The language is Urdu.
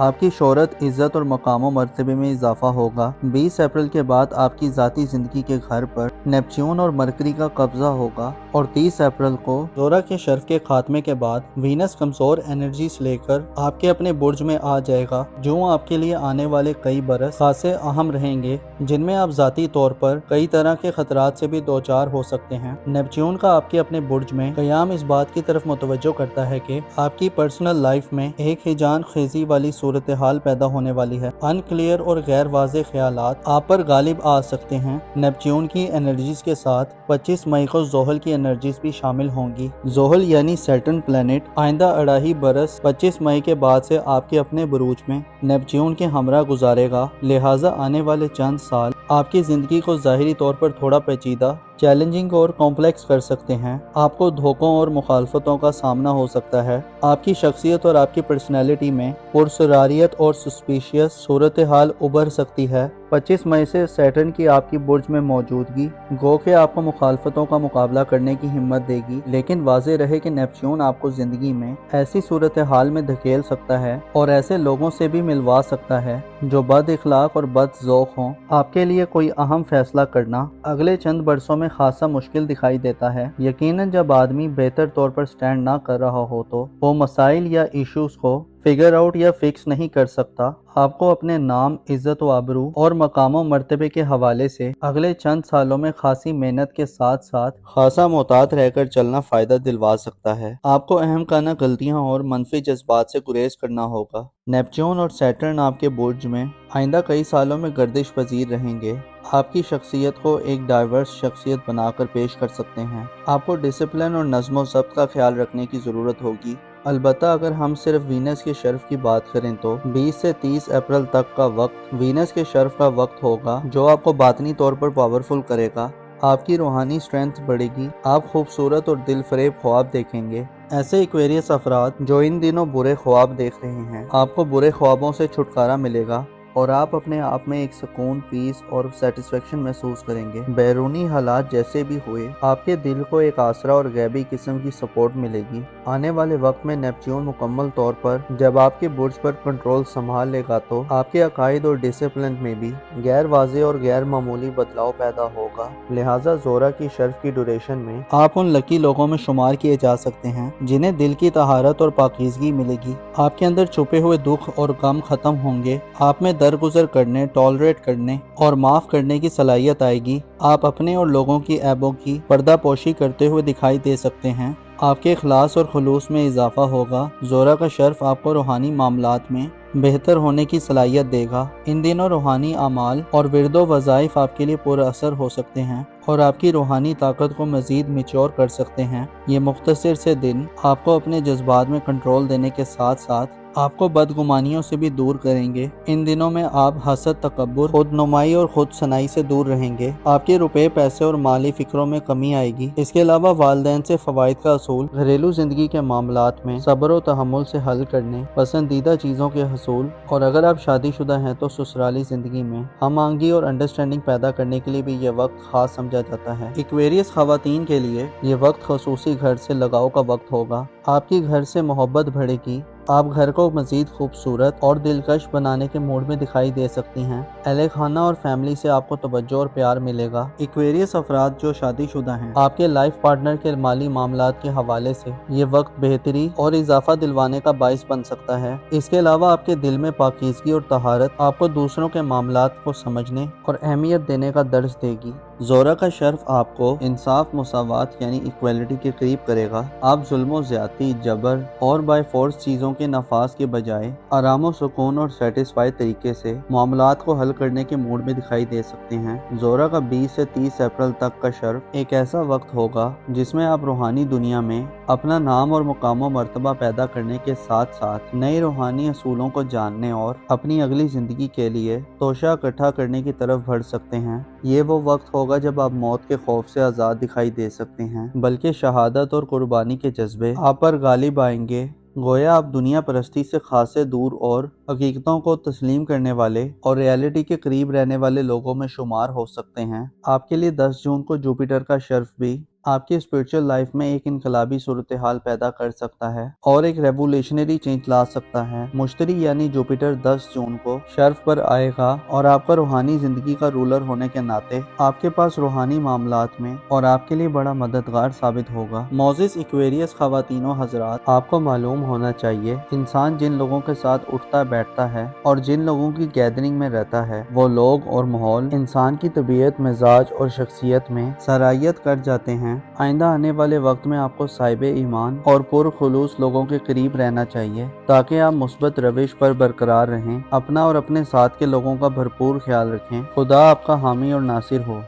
آپ کی شہرت، عزت اور مقام و مرتبے میں اضافہ ہوگا۔ 20 اپریل کے بعد آپ کی ذاتی زندگی کے گھر پر نیپچون اور مرکری کا قبضہ ہوگا اور 30 اپریل کو زہرہ کے شرف کے خاتمے کے بعد وینس کمزور انرجیز لے کر آپ کے اپنے برج میں آ جائے گا، جو آپ کے لیے آنے والے کئی برس خاصے اہم رہیں گے، جن میں آپ ذاتی طور پر کئی طرح کے خطرات سے بھی دوچار ہو سکتے ہیں۔ نیپچون کا آپ کے اپنے برج میں قیام اس بات کی طرف متوجہ کرتا ہے کہ آپ کی پرسنل لائف میں ایک ہیجان خیزی والی صورتحال پیدا ہونے والی ہے۔ ان کلیئر اور غیر واضح خیالات آپ پر غالب آ سکتے ہیں۔ نیپچون کی انرجیز کے ساتھ 25 مئی کو زحل کی انرجیز بھی شامل ہوں گی۔ زحل یعنی سیٹرن پلانٹ آئندہ 2.5 برس 25 مئی کے بعد سے آپ کے اپنے بروج میں نیپچون کے ہمراہ گزارے گا، لہٰذا آنے والے چند سال آپ کی زندگی کو ظاہری طور پر تھوڑا پیچیدہ، چیلنجنگ اور کمپلیکس کر سکتے ہیں۔ آپ کو دھوکوں اور مخالفتوں کا سامنا ہو سکتا ہے۔ آپ کی شخصیت اور آپ کی پرسنالٹی میں پرسراریت اور سسپیشیس صورتحال ابھر سکتی ہے۔ 25 مئی سے سیٹرن کی آپ کی برج میں موجودگی گو کہ آپ کو مخالفتوں کا مقابلہ کرنے کی ہمت دے گی، لیکن واضح رہے کہ نیپچون آپ کو زندگی میں ایسی صورتحال میں دھکیل سکتا ہے اور ایسے لوگوں سے بھی ملوا سکتا ہے جو بد اخلاق اور بد ذوق ہوں۔ آپ کے لیے کوئی اہم فیصلہ کرنا اگلے چند برسوں میں خاصا مشکل دکھائی دیتا ہے، یقیناً جب آدمی بہتر طور پر سٹینڈ نہ کر رہا ہو تو وہ مسائل یا ایشوز کو فگر آؤٹ یا فکس نہیں کر سکتا۔ آپ کو اپنے نام، عزت و آبرو اور مقام و مرتبے کے حوالے سے اگلے چند سالوں میں خاصی محنت کے ساتھ ساتھ خاصا محتاط رہ کر چلنا فائدہ دلوا سکتا ہے۔ آپ کو اہم کانہ غلطیاں اور منفی جذبات سے گریز کرنا ہوگا۔ نیپچون اور سیٹرن آپ کے برج میں آئندہ کئی سالوں میں گردش پذیر رہیں گے۔ آپ کی شخصیت کو ایک ڈائیورس شخصیت بنا کر پیش کر سکتے ہیں۔ آپ کو ڈسپلن اور نظم و ضبط کا خیال رکھنے کی ضرورت ہوگی۔ البتہ اگر ہم صرف وینس کے شرف کی بات کریں تو 20 سے 30 اپریل تک کا وقت وینس کے شرف کا وقت ہوگا، جو آپ کو باطنی طور پر پاورفل کرے گا۔ آپ کی روحانی سٹرینتھ بڑھے گی، آپ خوبصورت اور دل فریب خواب دیکھیں گے۔ ایسے ایکویریس افراد جو ان دنوں برے خواب دیکھ رہے ہیں، آپ کو برے خوابوں سے چھٹکارا ملے گا اور آپ اپنے آپ میں ایک سکون، پیس اور سیٹسفیکشن محسوس کریں گے۔ بیرونی حالات جیسے بھی ہوئے، آپ کے دل کو ایک آسرا اور غیبی قسم کی سپورٹ ملے گی۔ آنے والے وقت میں نیپچون مکمل طور پر جب آپ کے برج پر کنٹرول سنبھال لے گا تو آپ کے عقائد اور ڈسپلن میں بھی غیر واضح اور غیر معمولی بدلاؤ پیدا ہوگا، لہٰذا زہرہ کی شرف کی ڈیوریشن میں آپ ان لکی لوگوں میں شمار کیے جا سکتے ہیں جنہیں دل کی طہارت اور پاکیزگی ملے گی۔ آپ کے اندر چھپے ہوئے دکھ اور غم ختم ہوں گے، آپ میں درگزر کرنے، ٹالریٹ کرنے اور معاف کرنے کی صلاحیت آئے گی۔ آپ اپنے اور لوگوں کی عیبوں کی پردہ پوشی کرتے ہوئے دکھائی دے سکتے ہیں۔ آپ کے اخلاص اور خلوص میں اضافہ ہوگا۔ زہرہ کا شرف آپ کو روحانی معاملات میں بہتر ہونے کی صلاحیت دے گا۔ ان دنوں روحانی اعمال اور ورد و وظائف آپ کے لیے پر اثر ہو سکتے ہیں اور آپ کی روحانی طاقت کو مزید میچور کر سکتے ہیں۔ یہ مختصر سے دن آپ کو اپنے جذبات میں کنٹرول دینے کے ساتھ ساتھ آپ کو بدگمانیوں سے بھی دور کریں گے۔ ان دنوں میں آپ حسد، تکبر، خود نمائی اور خود ثنائی سے دور رہیں گے۔ آپ کے روپے، پیسے اور مالی فکروں میں کمی آئے گی۔ اس کے علاوہ والدین سے فوائد کا اصول، گھریلو زندگی کے معاملات میں صبر و تحمل سے حل کرنے، پسندیدہ چیزوں کے حصول اور اگر آپ شادی شدہ ہیں تو سسرالی زندگی میں ہم آہنگی اور انڈرسٹینڈنگ پیدا کرنے کے لیے بھی یہ وقت خاص سمجھا جاتا ہے۔ ایکویریس خواتین کے لیے یہ وقت خصوصی گھر سے لگاؤ کا وقت ہوگا۔ آپ کی گھر سے محبت بڑھے گی۔ آپ گھر کو مزید خوبصورت اور دلکش بنانے کے موڈ میں دکھائی دے سکتی ہیں۔ اہل خانہ اور فیملی سے آپ کو توجہ اور پیار ملے گا۔ ایکویریس افراد جو شادی شدہ ہیں، آپ کے لائف پارٹنر کے مالی معاملات کے حوالے سے یہ وقت بہتری اور اضافہ دلوانے کا باعث بن سکتا ہے۔ اس کے علاوہ آپ کے دل میں پاکیزگی اور طہارت آپ کو دوسروں کے معاملات کو سمجھنے اور اہمیت دینے کا درس دے گی۔ زہرہ کا شرف آپ کو انصاف، مساوات یعنی ایکویلٹی کے قریب کرے گا۔ آپ ظلم و زیادتی، جبر اور بائی فورس چیزوں کے نفاذ کے بجائے آرام و سکون اور سیٹسفائی طریقے سے معاملات کو حل کرنے کے موڈ میں دکھائی دے سکتے ہیں۔ زہرہ کا 20 سے 30 اپریل تک کا شرف ایک ایسا وقت ہوگا جس میں آپ روحانی دنیا میں اپنا نام اور مقام و مرتبہ پیدا کرنے کے ساتھ ساتھ نئے روحانی اصولوں کو جاننے اور اپنی اگلی زندگی کے لیے توشہ اکٹھا کرنے کی طرف بڑھ سکتے ہیں۔ یہ وہ وقت ہوگا جب آپ موت کے خوف سے آزاد دکھائی دے سکتے ہیں، بلکہ شہادت اور قربانی کے جذبے آپ پر غالب آئیں گے۔ گویا آپ دنیا پرستی سے خاصے دور اور حقیقتوں کو تسلیم کرنے والے اور ریالٹی کے قریب رہنے والے لوگوں میں شمار ہو سکتے ہیں۔ آپ کے لیے 10 جون کو جوپیٹر کا شرف بھی آپ کی اسپرچل لائف میں ایک انقلابی صورتحال پیدا کر سکتا ہے اور ایک ریولیشنری چینج لا سکتا ہے۔ مشتری یعنی جوپیٹر 10 جون کو شرف پر آئے گا اور آپ کا روحانی زندگی کا رولر ہونے کے ناطے آپ کے پاس روحانی معاملات میں اور آپ کے لیے بڑا مددگار ثابت ہوگا۔ موزس ایکویریس خواتین و حضرات، آپ کو معلوم ہونا چاہیے انسان جن لوگوں کے ساتھ اٹھتا بیٹھتا ہے اور جن لوگوں کی گیدرنگ میں رہتا ہے، وہ لوگ اور ماحول انسان کی طبیعت، مزاج اور شخصیت میں سرایت کر جاتے ہیں۔ آئندہ آنے والے وقت میں آپ کو صاحب ایمان اور پرخلوص لوگوں کے قریب رہنا چاہیے تاکہ آپ مثبت روش پر برقرار رہیں، اپنا اور اپنے ساتھ کے لوگوں کا بھرپور خیال رکھیں۔ خدا آپ کا حامی اور ناصر ہو۔